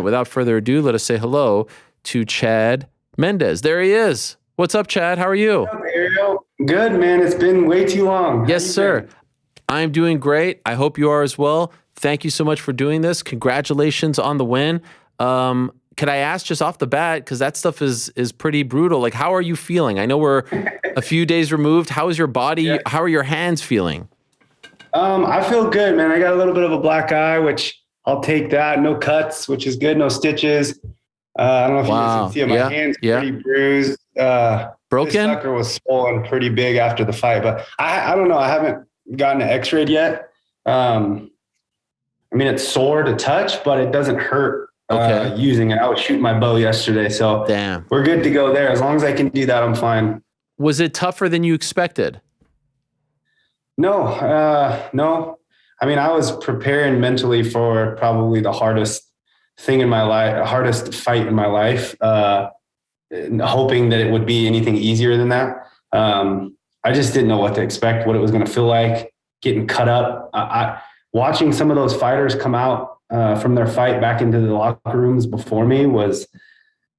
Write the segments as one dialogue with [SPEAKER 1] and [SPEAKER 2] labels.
[SPEAKER 1] Without further ado, let us say hello to Chad Mendes. There he is. What's up, Chad? How are you?
[SPEAKER 2] What's up, Ariel? Good, man. It's been way too long.
[SPEAKER 1] Yes, sir. I'm doing great. I hope you are as well. Thank you so much for doing this. Congratulations on the win. Could I ask just off the bat, because that stuff is pretty brutal, like how are you feeling? I know we're a few days removed. How is your body?
[SPEAKER 2] Yeah.
[SPEAKER 1] How are your hands feeling?
[SPEAKER 2] I feel good, man. I got a little bit of a black eye, which I'll take that. No cuts, which is good. No stitches. I don't know if you guys can see it. My hand's pretty bruised.
[SPEAKER 1] Broken?
[SPEAKER 2] This sucker was swollen pretty big after the fight, but I don't know. I haven't gotten it x-rayed yet. I mean, it's sore to touch, but it doesn't hurt using it. I was shooting my bow yesterday, so we're good to go there. As long as I can do that, I'm fine.
[SPEAKER 1] Was it tougher than you expected?
[SPEAKER 2] No. I mean, I was preparing mentally for probably the hardest thing in my life, hardest fight in my life, hoping that it would be anything easier than that. I just didn't know what to expect, what it was going to feel like, getting cut up. Watching some of those fighters come out from their fight back into the locker rooms before me was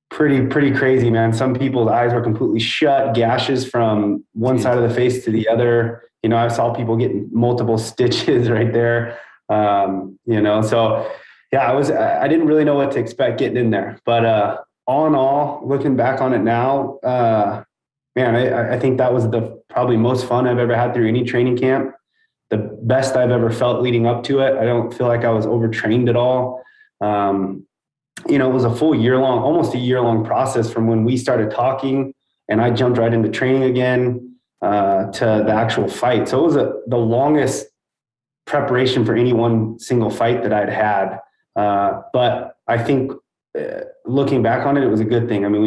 [SPEAKER 2] pretty crazy, man. Some people's eyes were completely shut, gashes from one side of the face to the other. You know, I saw people getting multiple stitches right there. So yeah, I didn't really know what to expect getting in there, but all in all, looking back on it now, man, I think that was the probably most fun I've ever had through any training camp. The best I've ever felt leading up to it. I don't feel like I was overtrained at all. It was a full almost a year long process from when we started talking and I jumped right into training again to the actual fight. So it was the longest preparation for any one single fight that I'd had. But I think looking back on it, it was a good thing. I mean,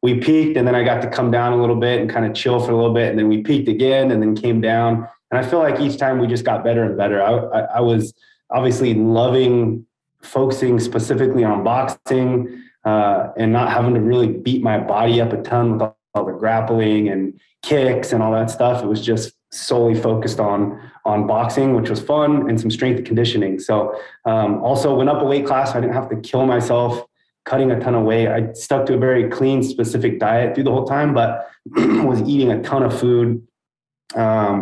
[SPEAKER 2] we peaked and then I got to come down a little bit and kind of chill for a little bit. And then we peaked again and then came down. And I feel like each time we just got better and better. I was obviously loving focusing specifically on boxing and not having to really beat my body up a ton with all the grappling and kicks and all that stuff. It was just solely focused on boxing, which was fun, and some strength and conditioning. So also went up a weight class. So I didn't have to kill myself cutting a ton of weight. I stuck to a very clean, specific diet through the whole time, but was eating a ton of food,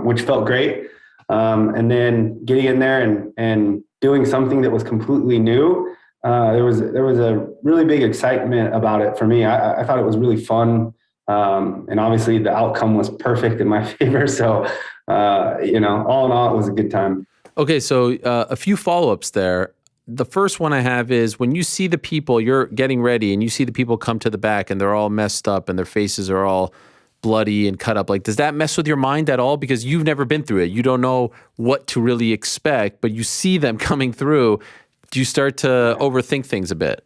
[SPEAKER 2] which felt great. And then getting in there and doing something that was completely new. There was a really big excitement about it for me. I thought it was really fun. And obviously the outcome was perfect in my favor. So, all in all, it was a good time.
[SPEAKER 1] Okay. So a few follow-ups there. The first one I have is when you see the people, you're getting ready and you see the people come to the back and they're all messed up and their faces are all bloody and cut up. Like, does that mess with your mind at all? Because you've never been through it. You don't know what to really expect, but you see them coming through. Do you start to overthink things a bit?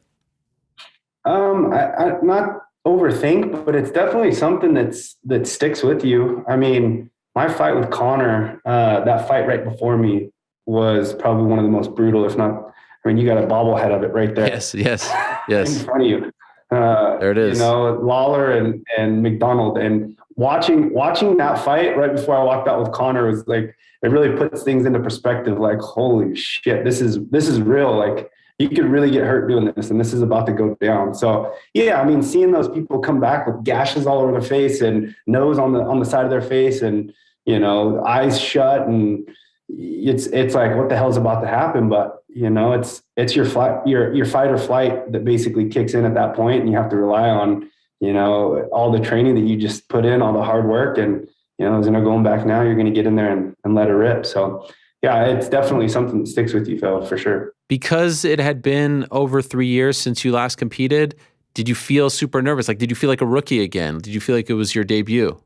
[SPEAKER 2] I not overthink, but it's definitely something that sticks with you. I mean, my fight with Connor, that fight right before me was probably one of the most brutal, if not, I mean, you got a bobblehead of it right there.
[SPEAKER 1] Yes.
[SPEAKER 2] In front of you.
[SPEAKER 1] There it is.
[SPEAKER 2] Lawler and McDonald, and watching that fight right before I walked out with Connor was like, it really puts things into perspective. Like, holy shit, this is real. Like, you could really get hurt doing this, and this is about to go down. So yeah, I mean, seeing those people come back with gashes all over their face and nose on the side of their face, and eyes shut, and it's like, what the hell's about to happen? But it's your fight or flight that basically kicks in at that point, and you have to rely on all the training that you just put in, all the hard work, and as you're going back now, you're going to get in there and let it rip. So yeah, it's definitely something that sticks with you, Phil, for sure.
[SPEAKER 1] Because it had been over 3 years since you last competed, did you feel super nervous? Like, did you feel like a rookie again? Did you feel like it was your debut?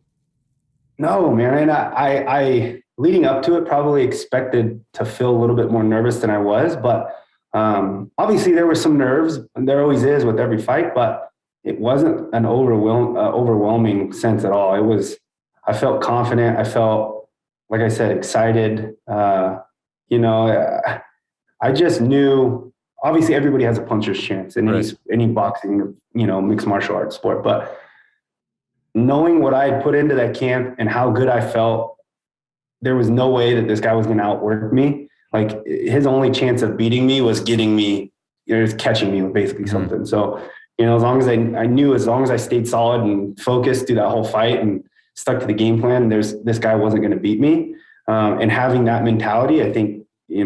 [SPEAKER 2] No, man. And I leading up to it, probably expected to feel a little bit more nervous than I was. But obviously there were some nerves, and there always is with every fight, but it wasn't an overwhelming sense at all. I felt confident. I felt, like I said, excited. I just knew, obviously everybody has a puncher's chance in any boxing, mixed martial arts sport, but knowing what I had put into that camp and how good I felt, there was no way that this guy was going to outwork me. Like, his only chance of beating me was getting me you're just catching me with basically something. So, as long as I knew, as long as I stayed solid and focused through that whole fight and stuck to the game plan, this guy wasn't going to beat me. And having that mentality, I think, it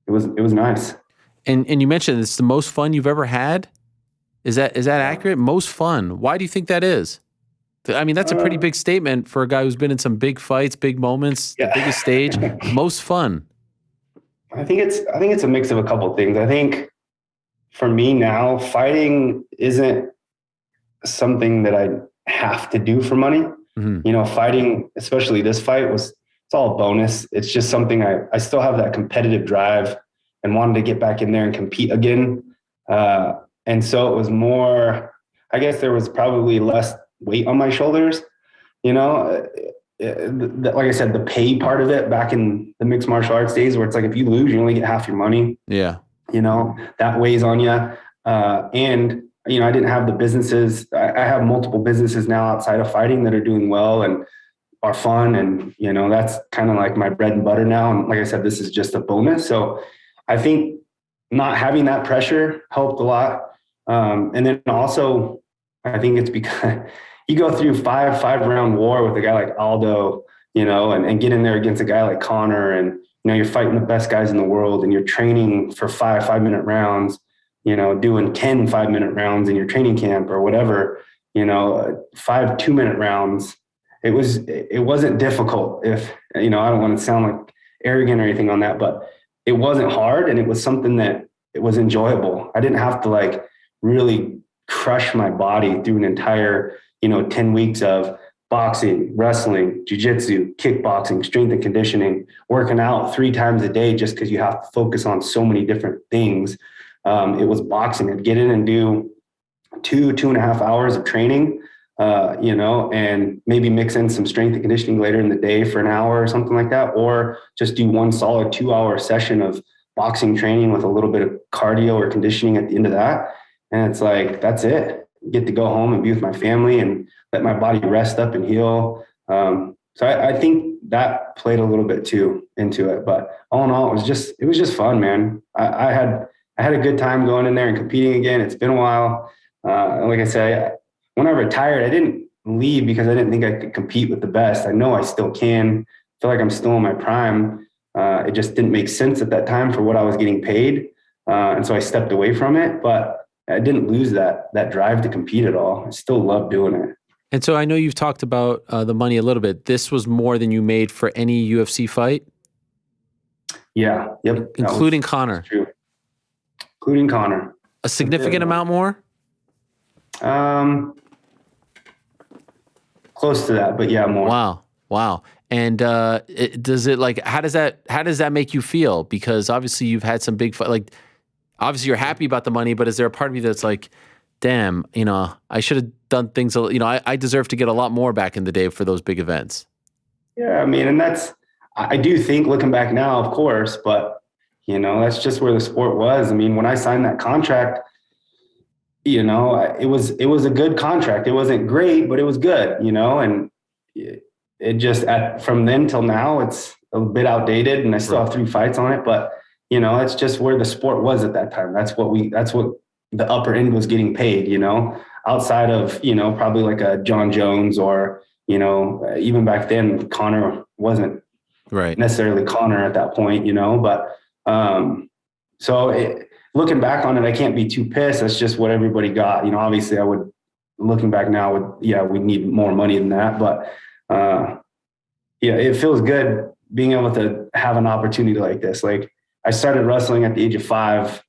[SPEAKER 2] was nice.
[SPEAKER 1] And you mentioned it's the most fun you've ever had. Is that accurate? Most fun. Why do you think that is? I mean, that's a pretty big statement for a guy who's been in some big fights, big moments, the biggest stage. Most fun.
[SPEAKER 2] I think it's a mix of a couple of things. I think for me now, fighting isn't something that I have to do for money. Fighting, especially this fight, it's all a bonus. It's just something I still have that competitive drive and wanted to get back in there and compete again. And so it was more, I guess there was probably less weight on my shoulders, like I said, the pay part of it back in the mixed martial arts days where it's like, if you lose, you only get half your money.
[SPEAKER 1] Yeah.
[SPEAKER 2] That weighs on you. And, I didn't have the businesses. I have multiple businesses now outside of fighting that are doing well and are fun. And, that's kind of like my bread and butter now. And like I said, this is just a bonus. So I think not having that pressure helped a lot. And then also, I think it's because you go through five round war with a guy like Aldo, and get in there against a guy like Connor, and you're fighting the best guys in the world, and you're training for 5-minute rounds, doing 10 5-minute rounds in your training camp or whatever, 5 2-minute rounds. It wasn't difficult. If I don't want to sound like arrogant or anything on that, but it wasn't hard, and it was something that it was enjoyable. I didn't have to really crush my body through an entire 10 weeks of boxing, wrestling, jiu-jitsu, kickboxing, strength and conditioning, working out 3 times a day just because you have to focus on so many different things. It was boxing. I'd get in and do 2.5 hours of training, and maybe mix in some strength and conditioning later in the day for an hour or something like that, or just do one solid 2-hour session of boxing training with a little bit of cardio or conditioning at the end of that. And it's like, that's it. Get to go home and be with my family and let my body rest up and heal. So I think that played a little bit too into it, but all in all, it was just fun, man. I had a good time going in there and competing again. It's been a while. Like I said, when I retired, I didn't leave because I didn't think I could compete with the best. I know I still can. I feel like I'm still in my prime. It just didn't make sense at that time for what I was getting paid. And so I stepped away from it, but I didn't lose that drive to compete at all. I still love doing it.
[SPEAKER 1] And so I know you've talked about the money a little bit. This was more than you made for any UFC fight?
[SPEAKER 2] Yeah. Yep.
[SPEAKER 1] Including Connor?
[SPEAKER 2] True. Including Connor.
[SPEAKER 1] A significant amount more?
[SPEAKER 2] Close to that, but yeah, more.
[SPEAKER 1] Wow. And how does that make you feel? Because obviously you've had some big obviously you're happy about the money, but is there a part of you that's like, damn, I should have done things, I deserve to get a lot more back in the day for those big events?
[SPEAKER 2] Yeah, I mean, and I do think looking back now, of course, but that's just where the sport was. I mean, when I signed that contract, it was a good contract. It wasn't great, but it was good, and it just from then till now, it's a bit outdated, and I still have 3 fights on it, but it's just where the sport was at that time. That's what the upper end was getting paid, outside of, probably like a John Jones or, even back then, Connor wasn't necessarily Connor at that point, but looking back on it, I can't be too pissed. That's just what everybody got. Obviously looking back now we need more money than that, but it feels good being able to have an opportunity like this. Like, I started wrestling at the age of 5,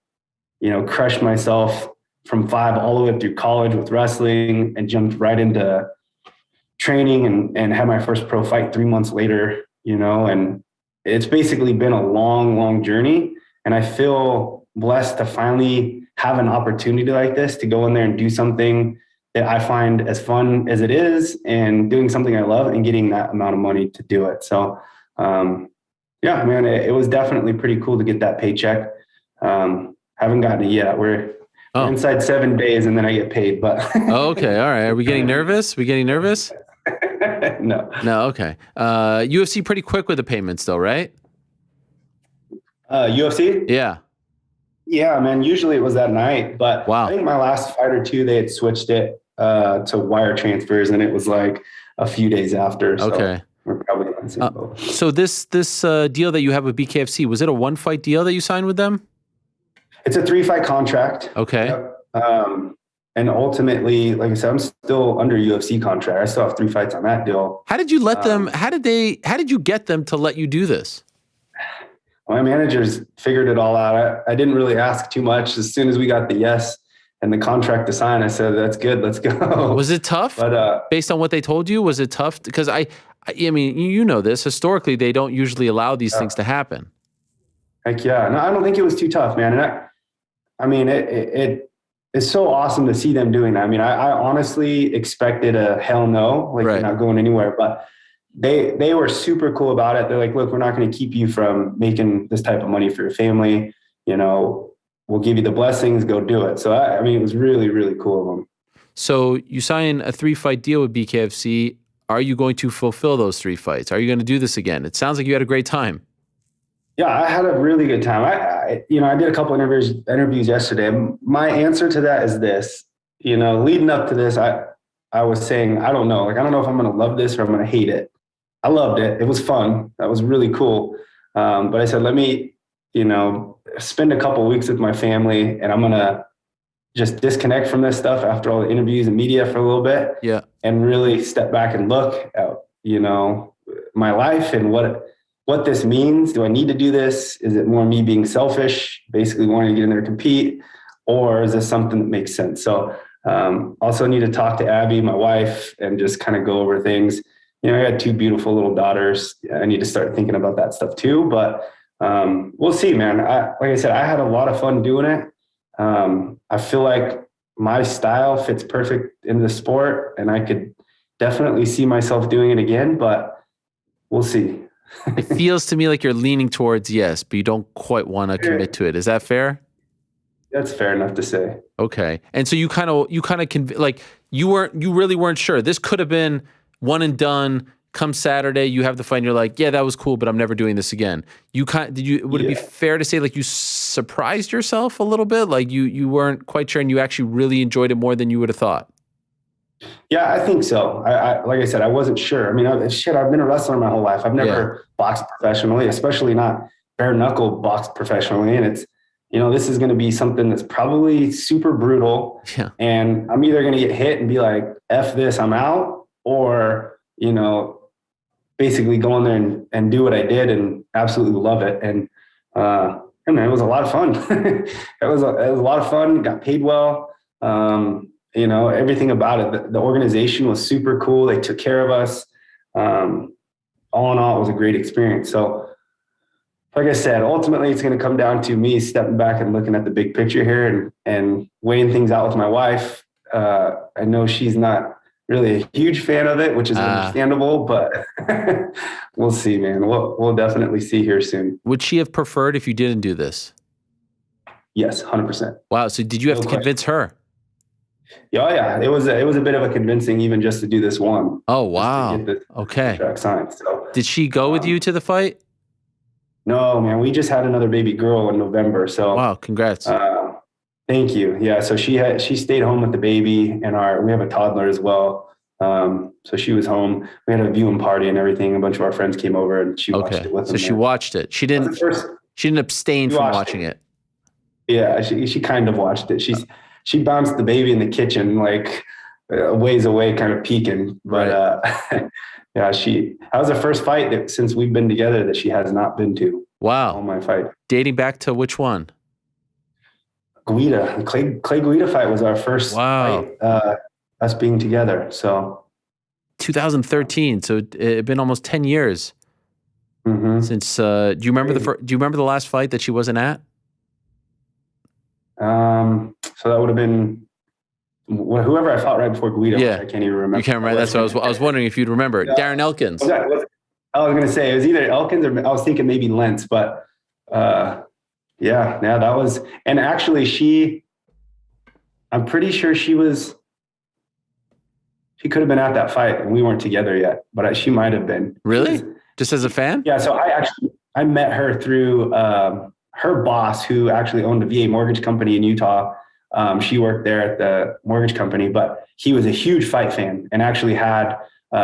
[SPEAKER 2] crushed myself from 5 all the way up through college with wrestling and jumped right into training and had my first pro fight 3 months later, and it's basically been a long, long journey. And I feel blessed to finally have an opportunity like this to go in there and do something that I find as fun as it is, and doing something I love and getting that amount of money to do it. So, yeah, man, it was definitely pretty cool to get that paycheck. Haven't gotten it yet. We're inside 7 days and then I get paid, but.
[SPEAKER 1] Okay. All right. Are we getting nervous?
[SPEAKER 2] No.
[SPEAKER 1] Okay. UFC pretty quick with the payments though, right?
[SPEAKER 2] UFC?
[SPEAKER 1] Yeah.
[SPEAKER 2] Yeah, man. Usually it was that night, but I
[SPEAKER 1] Wow.
[SPEAKER 2] think my last fight or two, they had switched it to wire transfers, and it was like a few days after. So
[SPEAKER 1] Okay.
[SPEAKER 2] we're probably in the same boat.
[SPEAKER 1] So this deal that you have with BKFC, was it a one fight deal that you signed with them?
[SPEAKER 2] It's a 3-fight contract.
[SPEAKER 1] Okay.
[SPEAKER 2] Yep. And ultimately, like I said, I'm still under UFC contract. I still have 3 fights on that deal.
[SPEAKER 1] How did you let them? How did you get them to let you do this?
[SPEAKER 2] My managers figured it all out. I didn't really ask too much. As soon as we got the yes and the contract to sign, I said, "That's good. Let's go."
[SPEAKER 1] Was it tough?
[SPEAKER 2] But
[SPEAKER 1] based on what they told you, was it tough? Because I mean, you know this. Historically, they don't usually allow these things to happen.
[SPEAKER 2] heck yeah, no, I don't think it was too tough, man. And I mean, it's so awesome to see them doing that. I mean, I honestly expected a hell no, like
[SPEAKER 1] Right.
[SPEAKER 2] you're not going anywhere, but they were super cool about it. They're like, look, we're not going to keep you from making this type of money for your family. You know, we'll give you the blessings, go do it. So I mean, it was really, really cool of them.
[SPEAKER 1] So you sign a 3-fight deal with BKFC. Are you going to fulfill those 3 fights? Are you going to do this again? It sounds like you had a great time.
[SPEAKER 2] Yeah, I had a really good time. I did a couple interviews yesterday. My answer to that is this, leading up to this, I was saying, I don't know. Like, I don't know if I'm going to love this or I'm going to hate it. I loved it. It was fun. That was really cool. But I said, let me, spend a couple of weeks with my family, and I'm going to just disconnect from this stuff after all the interviews and media for a little bit.
[SPEAKER 1] Yeah.
[SPEAKER 2] And really step back and look at, my life and what this means. Do I need to do this? Is it more me being selfish, basically wanting to get in there and compete? Or is this something that makes sense? So also need to talk to Abby, my wife, and just kind of go over things. I got 2 beautiful little daughters. I need to start thinking about that stuff too. But we'll see, man. Like I said, I had a lot of fun doing it. I feel like my style fits perfect in the sport, and I could definitely see myself doing it again, but we'll see.
[SPEAKER 1] It feels to me like you're leaning towards yes, but you don't quite want to commit to it. Is that fair?
[SPEAKER 2] That's fair enough to say.
[SPEAKER 1] Okay. And so you kind of you really weren't sure. This could have been one and done. Come Saturday, you have the fight and you're like, yeah, that was cool, but I'm never doing this again. Would it be fair to say like you surprised yourself a little bit? Like you weren't quite sure and you actually really enjoyed it more than you would have thought?
[SPEAKER 2] Yeah, I think so. I like I said, I wasn't sure. I mean, I've been a wrestler my whole life. I've never boxed professionally, especially not bare knuckle boxed professionally. And it's, this is going to be something that's probably super brutal.
[SPEAKER 1] Yeah.
[SPEAKER 2] And I'm either going to get hit and be like, F this, I'm out, or, basically go in there and do what I did and absolutely love it. And, it was a lot of fun. It was a lot of fun. Got paid well. Everything about it. The organization was super cool. They took care of us. All in all, it was a great experience. So, like I said, ultimately it's going to come down to me stepping back and looking at the big picture here and weighing things out with my wife. I know she's not really a huge fan of it, which is understandable, but we'll see, man. We'll definitely see here soon.
[SPEAKER 1] Would she have preferred if you didn't do this?
[SPEAKER 2] Yes, 100%.
[SPEAKER 1] Wow. So did you have to convince her?
[SPEAKER 2] Yeah. It was a bit of a convincing even just to do this one.
[SPEAKER 1] Oh, wow.
[SPEAKER 2] Just to get this
[SPEAKER 1] okay.
[SPEAKER 2] contract signed. So,
[SPEAKER 1] did she go with you to the fight?
[SPEAKER 2] No, man. We just had another baby girl in November. So
[SPEAKER 1] wow, congrats.
[SPEAKER 2] Thank you. Yeah. So she stayed home with the baby, and we have a toddler as well. So she was home. We had a viewing party and everything. A bunch of our friends came over and she watched it with them.
[SPEAKER 1] So she watched it. She didn't abstain from watching it. Yeah.
[SPEAKER 2] She kind of watched it. She bounced the baby in the kitchen, like a ways away, kind of peeking. But, yeah, that was the first fight that since we've been together that she has not been to.
[SPEAKER 1] Wow.
[SPEAKER 2] All my fight.
[SPEAKER 1] Dating back to which one?
[SPEAKER 2] Guida. Clay Guida fight was our first fight, us being together. So
[SPEAKER 1] 2013. So it had been almost 10 years since, do you remember the last fight that she wasn't at?
[SPEAKER 2] So that would have been whoever I fought right before Guido.
[SPEAKER 1] Yeah.
[SPEAKER 2] I can't even remember.
[SPEAKER 1] You can't remember. That's what I was wondering if you'd remember. Darren Elkins.
[SPEAKER 2] I was going to say it was either Elkins or I was thinking maybe Lentz, but that was, and actually I'm pretty sure she could have been at that fight and we weren't together yet, but she might've been.
[SPEAKER 1] Really? Just as a fan?
[SPEAKER 2] Yeah. So I met her through, her boss, who actually owned a VA mortgage company in Utah, she worked there at the mortgage company, but he was a huge fight fan and actually had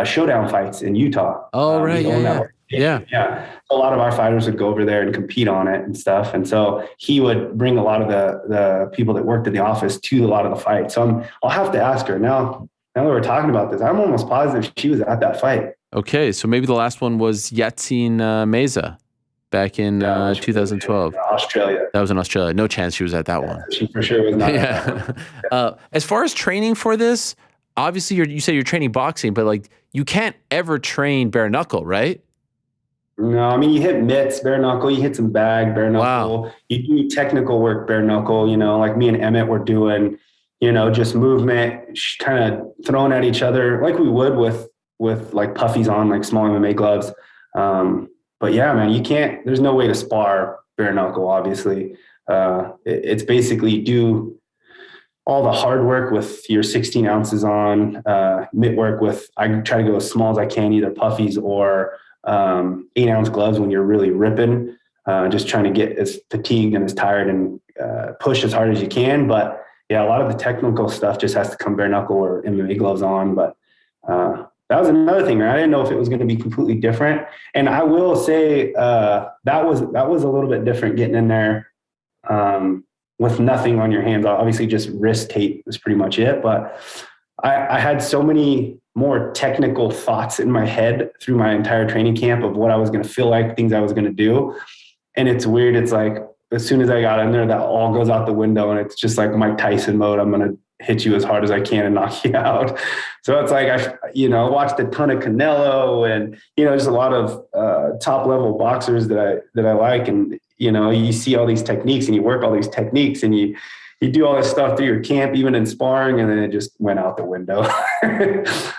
[SPEAKER 2] showdown fights in Utah.
[SPEAKER 1] Oh, right.
[SPEAKER 2] He owned that
[SPEAKER 1] Yeah.
[SPEAKER 2] yeah. A lot of our fighters would go over there and compete on it and stuff. And so he would bring a lot of the people that worked at the office to a lot of the fights. So I'll have to ask her now. Now that we're talking about this, I'm almost positive she was at that fight.
[SPEAKER 1] Okay, so maybe the last one was Yatzin Meza back in 2012.
[SPEAKER 2] Australia.
[SPEAKER 1] That was in Australia. No chance she was at that one.
[SPEAKER 2] She for sure was not.
[SPEAKER 1] Yeah. As far as training for this, obviously you say you're training boxing, but like you can't ever train bare knuckle, right?
[SPEAKER 2] No, I mean, you hit mitts, bare knuckle, you hit some bag, bare knuckle.
[SPEAKER 1] Wow.
[SPEAKER 2] You do technical work, bare knuckle, like me and Emmett were doing, just movement, kind of throwing at each other like we would with like puffies on, like small MMA gloves. But yeah, man, there's no way to spar bare knuckle, obviously. It's basically do all the hard work with your 16 ounces on, mitt work with, I try to go as small as I can, either puffies or 8-ounce gloves when you're really ripping, just trying to get as fatigued and as tired and push as hard as you can. But yeah, a lot of the technical stuff just has to come bare knuckle or MMA gloves on. But that was another thing, right? I didn't know if it was going to be completely different. And I will say that was a little bit different getting in there with nothing on your hands. Obviously, just wrist tape was pretty much it. But I had so many more technical thoughts in my head through my entire training camp of what I was going to feel like, things I was going to do. And it's weird. It's like, as soon as I got in there, that all goes out the window and it's just like Mike Tyson mode. I'm going to hit you as hard as I can and knock you out. So it's like, I watched a ton of Canelo and, just a lot of top level boxers that I like. And, you see all these techniques and you work all these techniques and you do all this stuff through your camp, even in sparring, and then it just went out the window.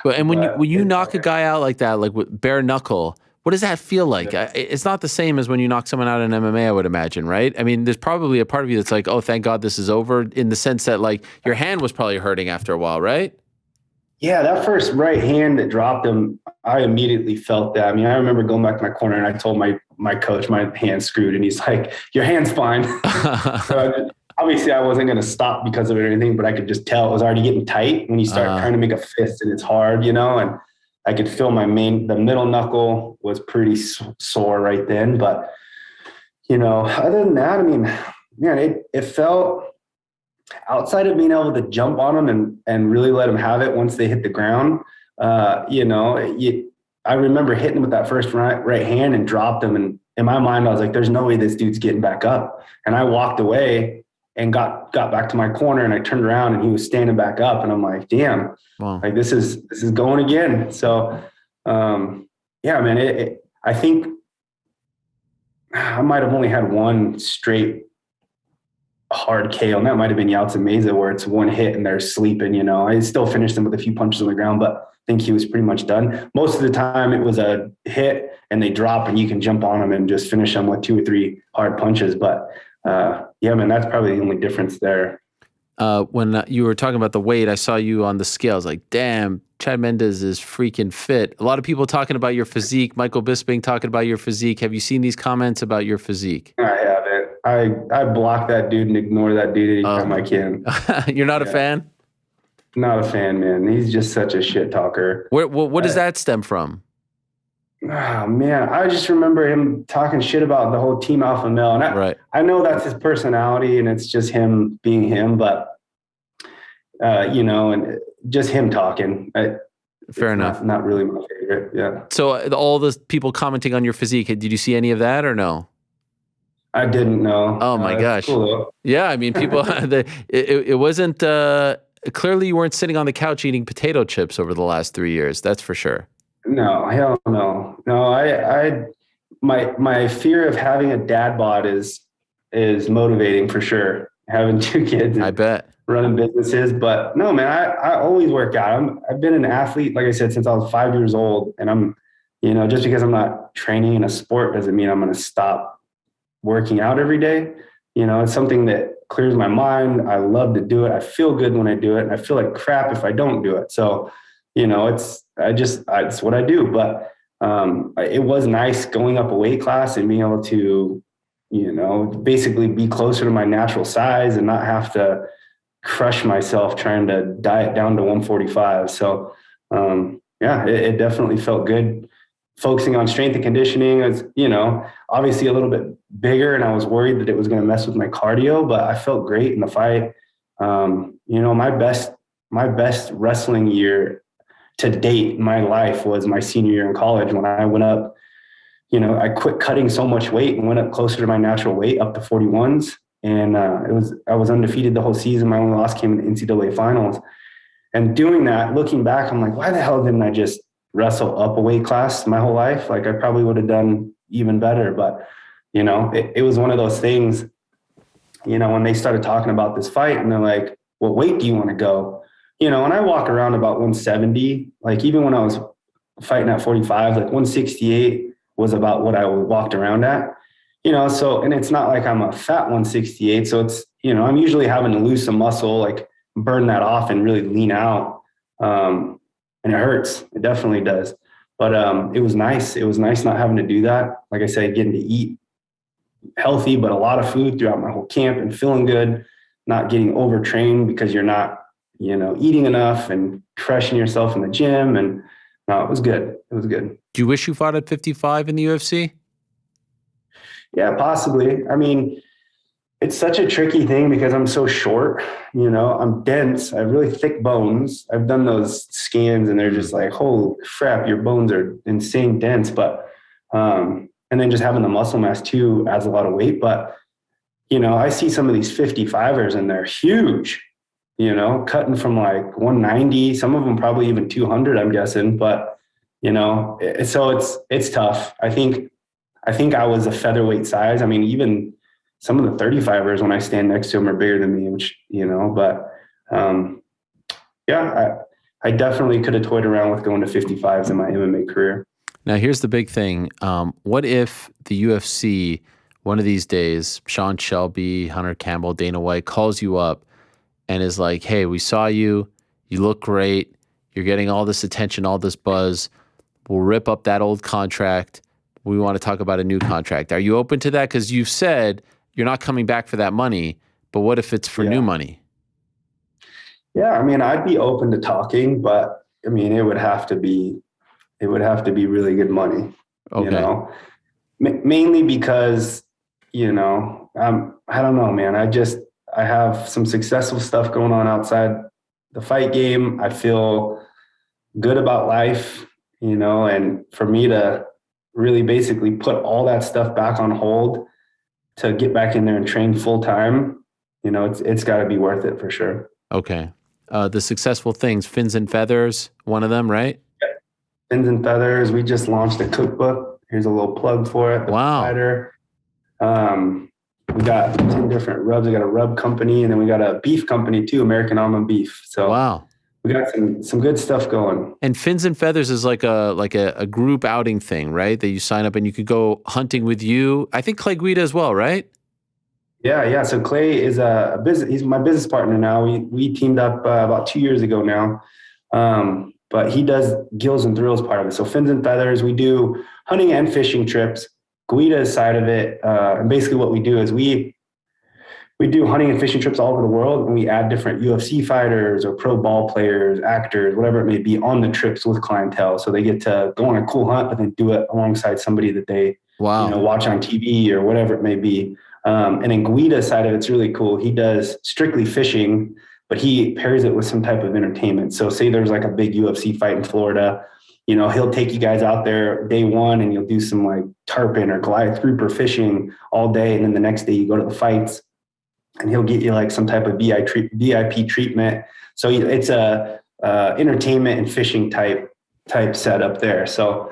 [SPEAKER 1] And when you knock a guy out like that, like with bare knuckle, what does that feel like? It's not the same as when you knock someone out in MMA, I would imagine, right? I mean, there's probably a part of you that's like, oh, thank God this is over, in the sense that like your hand was probably hurting after a while, right?
[SPEAKER 2] Yeah, that first right hand that dropped him, I immediately felt that. I mean, I remember going back to my corner and I told my coach my hand's screwed, and he's like, your hand's fine. So obviously, I wasn't going to stop because of it or anything, but I could just tell it was already getting tight when you start trying to make a fist and it's hard, and I could feel the middle knuckle was pretty sore right then. But, other than that, I mean, man, it felt, outside of being able to jump on them and really let them have it once they hit the ground, I remember hitting him with that first right hand and dropped him. And in my mind, I was like, there's no way this dude's getting back up. And I walked away and got back to my corner, and I turned around and he was standing back up, and I'm like, damn, wow. Like this is going again. So, yeah, man, I think I might've only had one straight hard KO, and that might've been Yatzin Meza, where it's one hit and they're sleeping, I still finished him with a few punches on the ground, but I think he was pretty much done. Most of the time it was a hit and they drop and you can jump on them and just finish them with 2 or 3 hard punches. But, yeah, man, that's probably the only difference there.
[SPEAKER 1] When you were talking about the weight, I saw you on the scale. I was like, damn, Chad Mendes is freaking fit. A lot of people talking about your physique. Michael Bisping talking about your physique. Have you seen these comments about your physique?
[SPEAKER 2] I haven't. I block that dude and ignore that dude anytime I can.
[SPEAKER 1] You're not a fan?
[SPEAKER 2] Not a fan, man. He's just such a shit talker.
[SPEAKER 1] What does that stem from?
[SPEAKER 2] Oh, man, I just remember him talking shit about the whole Team Alpha Male. And I know that's his personality and it's just him being him, but, and just him talking.
[SPEAKER 1] Fair enough.
[SPEAKER 2] Not really my favorite, yeah.
[SPEAKER 1] So all the people commenting on your physique, did you see any of that or no?
[SPEAKER 2] I didn't know.
[SPEAKER 1] Oh, my gosh.
[SPEAKER 2] Cool.
[SPEAKER 1] Yeah, I mean, people, it wasn't, clearly you weren't sitting on the couch eating potato chips over the last 3 years, that's for sure.
[SPEAKER 2] No, hell no. No, my fear of having a dad bod is motivating for sure. Having 2 kids, and
[SPEAKER 1] I bet,
[SPEAKER 2] running businesses, but no, man, I always work out. I've been an athlete, like I said, since I was 5 years old, and I'm, just because I'm not training in a sport doesn't mean I'm going to stop working out every day. It's something that clears my mind. I love to do it. I feel good when I do it, and I feel like crap if I don't do it. So, it's what I do. But it was nice going up a weight class and being able to basically be closer to my natural size and not have to crush myself trying to diet down to 145. So, yeah, it definitely felt good. Focusing on strength and conditioning is, obviously a little bit bigger, and I was worried that it was going to mess with my cardio, but I felt great in the fight. My best wrestling year to date in my life was my senior year in college when I went up. I quit cutting so much weight and went up closer to my natural weight, up to 41s. And I was undefeated the whole season. My only loss came in the NCAA finals. And doing that, looking back, I'm like, why the hell didn't I just wrestle up a weight class my whole life? Like I probably would have done even better. But, it was one of those things, when they started talking about this fight and they're like, what weight do you want to go? And I walk around about 170. Like even when I was fighting at 45, like 168 was about what I walked around at. So, and it's not like I'm a fat 168. So it's, I'm usually having to lose some muscle, like burn that off and really lean out. And it hurts. It definitely does. But it was nice. It was nice not having to do that. Like I said, getting to eat healthy, but a lot of food throughout my whole camp and feeling good, not getting overtrained because you're not, eating enough and crushing yourself in the gym. And no, it was good. It was good.
[SPEAKER 1] Do you wish you fought at 55 in the UFC?
[SPEAKER 2] Yeah, possibly. I mean, it's such a tricky thing because I'm so short, I'm dense. I have really thick bones. I've done those scans and they're just like, holy crap, your bones are insane dense. But, and then just having the muscle mass too adds a lot of weight. But, I see some of these 55ers and they're huge, cutting from like 190, some of them probably even 200, I'm guessing. But, so it's tough. I think I was a featherweight size. I mean, even some of the 35ers when I stand next to them are bigger than me, which, but yeah, I definitely could have toyed around with going to 55s in my MMA career.
[SPEAKER 1] Now, here's the big thing. What if the UFC, one of these days, Sean Shelby, Hunter Campbell, Dana White calls you up and is like, hey, we saw you. You look great. You're getting all this attention, all this buzz. We'll rip up that old contract. We want to talk about a new contract. Are you open to that? Because you've said you're not coming back for that money, but what if it's for new money?
[SPEAKER 2] Yeah, I mean, I'd be open to talking, but I mean, it would have to be really good money,
[SPEAKER 1] Okay.
[SPEAKER 2] Mainly because, I don't know, man. I have some successful stuff going on outside the fight game. I feel good about life, and for me to really basically put all that stuff back on hold to get back in there and train full time, it's got to be worth it for sure.
[SPEAKER 1] Okay. The successful things, Fins and Feathers, one of them, right?
[SPEAKER 2] Yeah. Fins and Feathers. We just launched a cookbook. Here's a little plug for it.
[SPEAKER 1] Wow.
[SPEAKER 2] Provider. We got 10 different rubs. We got a rub company, and then we got a beef company too, American Almond Beef. So
[SPEAKER 1] wow.
[SPEAKER 2] We got some good stuff going.
[SPEAKER 1] And Fins and Feathers is like a group outing thing, right? That you sign up and you could go hunting with you. I think Clay Guida as well, right?
[SPEAKER 2] Yeah. So Clay is a business. He's my business partner now. We teamed up about 2 years ago now. But he does Gills and Thrills part of it. So Fins and Feathers, we do hunting and fishing trips. Guida's side of it, and basically what we do is we do hunting and fishing trips all over the world, and we add different UFC fighters or pro ball players, actors, whatever it may be, on the trips with clientele. So they get to go on a cool hunt, but then do it alongside somebody that they watch on TV or whatever it may be. And then Guida's side of it's really cool. He does strictly fishing, but he pairs it with some type of entertainment. So say there's like a big UFC fight in Florida, he'll take you guys out there day one and you'll do some like tarpon or Goliath grouper fishing all day. And then the next day you go to the fights and he'll get you like some type of VIP treatment. So it's a entertainment and fishing type setup there. So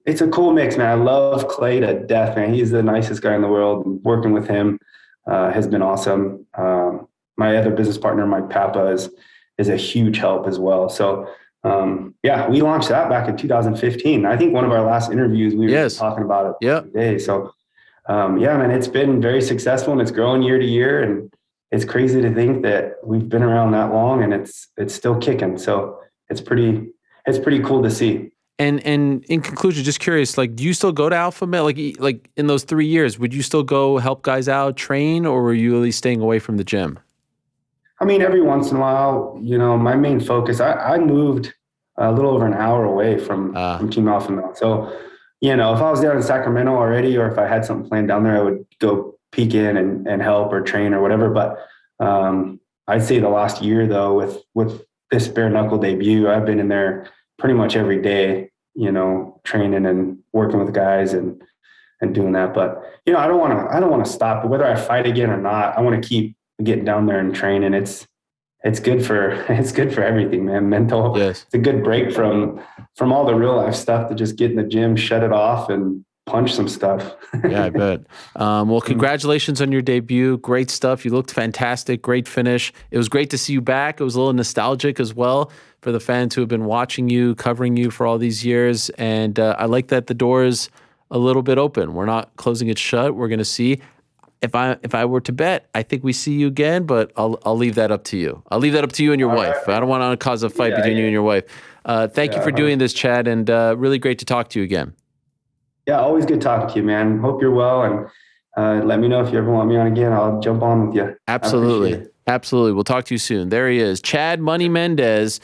[SPEAKER 2] it's a cool mix, man. I love Clay to death, man. He's the nicest guy in the world. Working with him has been awesome. My other business partner, Mike Papa, is a huge help as well. So we launched that back in 2015. I think one of our last interviews we were talking about it today. So man, it's been very successful and it's growing year to year. And it's crazy to think that we've been around that long and it's still kicking. So it's pretty cool to see.
[SPEAKER 1] And in conclusion, just curious, like, do you still go to Alpha Male? Like in those 3 years, would you still go help guys out, train, or were you at least staying away from the gym?
[SPEAKER 2] I mean, every once in a while, my main focus, I moved a little over an hour away from Team Alpha Male. So, if I was there in Sacramento already, or if I had something planned down there, I would go peek in and help or train or whatever. But I'd say the last year though, with this bare knuckle debut, I've been in there pretty much every day, training and working with guys and doing that. But, I don't want to stop. Whether I fight again or not, I want to keep getting down there and training. It's good for everything, man. Mental.
[SPEAKER 1] Yes.
[SPEAKER 2] It's a good break from all the real life stuff to just get in the gym, shut it off, and punch some stuff.
[SPEAKER 1] Yeah, I bet. Well, congratulations on your debut. Great stuff. You looked fantastic. Great finish. It was great to see you back. It was a little nostalgic as well for the fans who have been watching you, covering you for all these years. And I like that the door is a little bit open. We're not closing it shut. We're going to see. If I were to bet, I think we see you again, but I'll leave that up to you. I'll leave that up to you and your wife. Right. I don't want to cause a fight between you and your wife. Thank you for doing this, Chad, and really great to talk to you again.
[SPEAKER 2] Yeah, always good talking to you, man. Hope you're well, and let me know if you ever want me on again. I'll jump on with you.
[SPEAKER 1] Absolutely. Absolutely. We'll talk to you soon. There he is, Chad Money Mendes.